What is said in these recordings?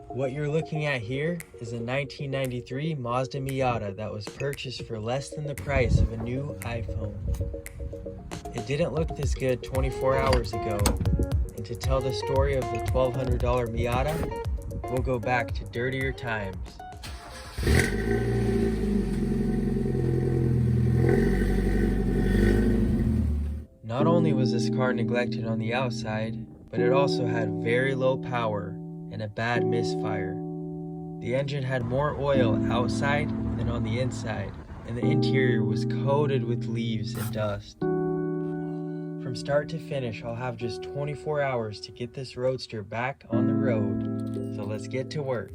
What you're looking at here is a 1993 Mazda Miata that was purchased for less than the price of a new iPhone. It didn't look this good 24 hours ago, and to tell the story of the $1,200 Miata, we'll go back to dirtier times. Not only was this car neglected on the outside, but it also had very low power and a bad misfire. The engine had more oil outside than on the inside, and the interior was coated with leaves and dust. From start to finish, I'll have just 24 hours to get this roadster back on the road, so let's get to work.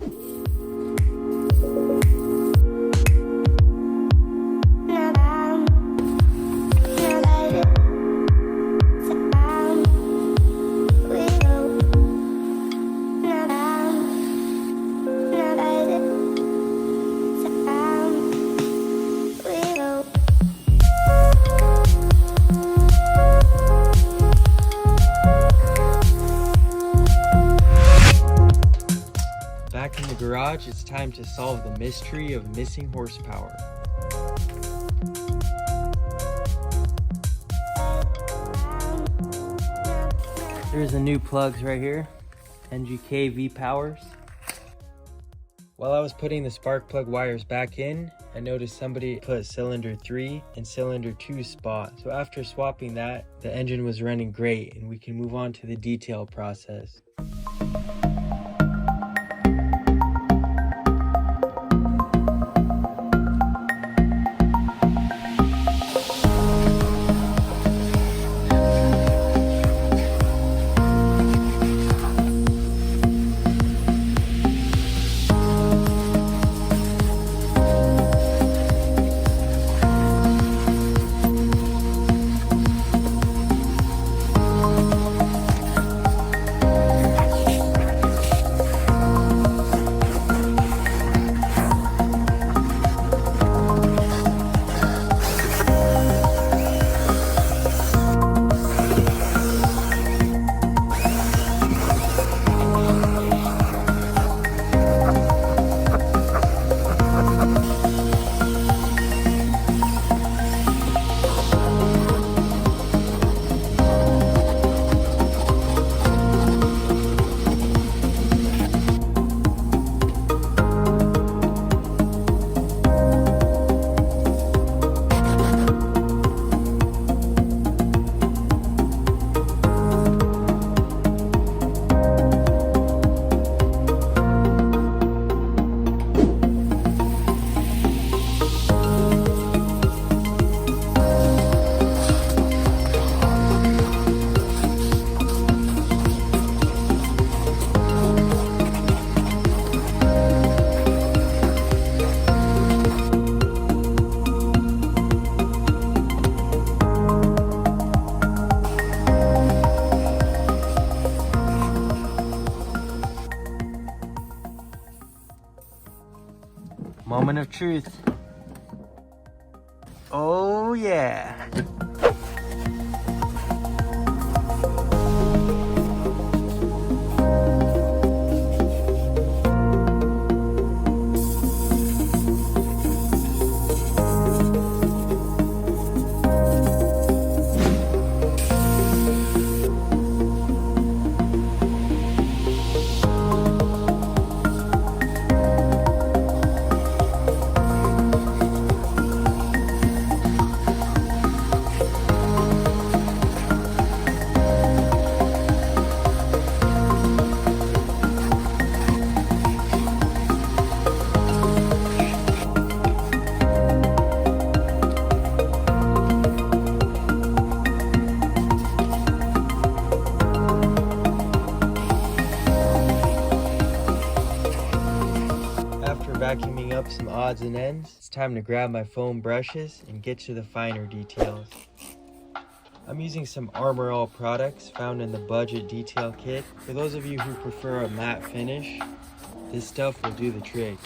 Back in the garage, it's time to solve the mystery of missing horsepower. There's the new plugs right here, NGK V-Powers. While I was putting the spark plug wires back in, I noticed somebody put cylinder 3 and cylinder 2 spot. So after swapping that, the engine was running great and we can move on to the detail process. Moment of truth. Oh yeah. Vacuuming up some odds and ends, it's time to grab my foam brushes and get to the finer details. I'm using some Armor All products found in the budget detail kit. For those of you who prefer a matte finish, this stuff will do the trick.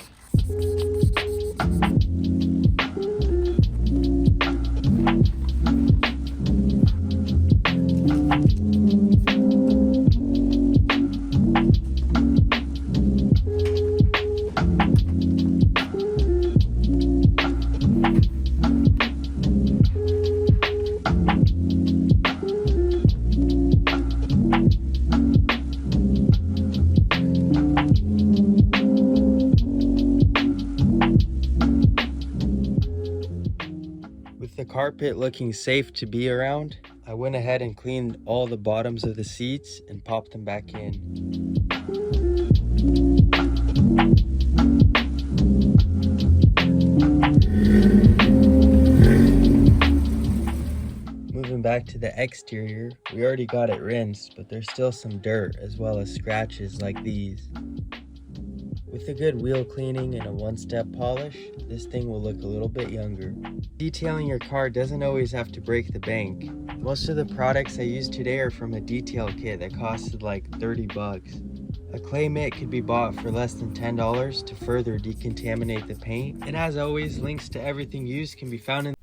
carpet looking safe to be around, I went ahead and cleaned all the bottoms of the seats and popped them back in. Moving back to the exterior, we already got it rinsed, but there's still some dirt as well as scratches like these. With a good wheel cleaning and a one-step polish, this thing will look a little bit younger. Detailing your car doesn't always have to break the bank. Most of the products I use today are from a detail kit that costed like 30 bucks. A clay mitt could be bought for less than $10 to further decontaminate the paint. And as always, links to everything used can be found in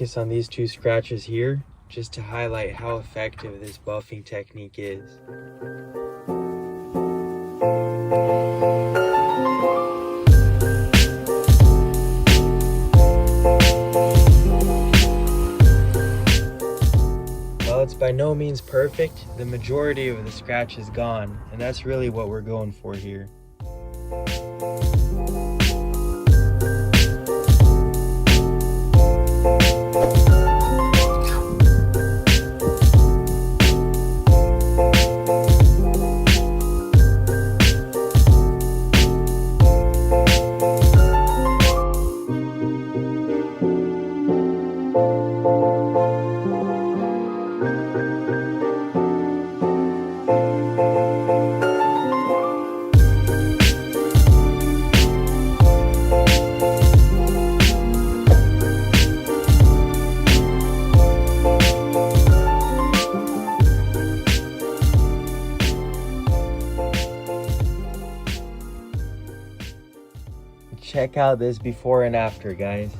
focus on these two scratches here, just to highlight how effective this buffing technique is. While it's by no means perfect, the majority of the scratch is gone, and that's really what we're going for here. Check out this before and after, guys.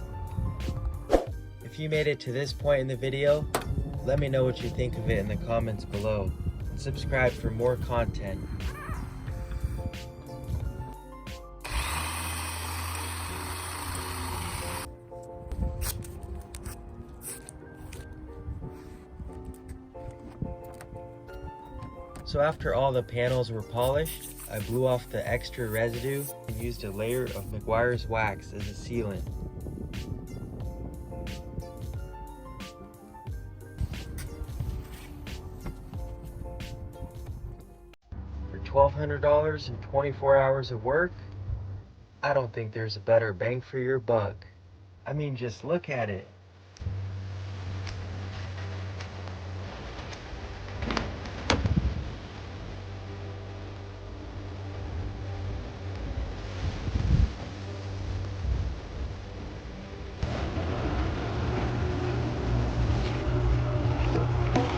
If you made it to this point in the video, let me know what you think of it in the comments below. And subscribe for more content. So after all the panels were polished, I blew off the extra residue and used a layer of McGuire's wax as a sealant. For $1,200 and 24 hours of work, I don't think there's a better bang for your buck. I mean, just look at it.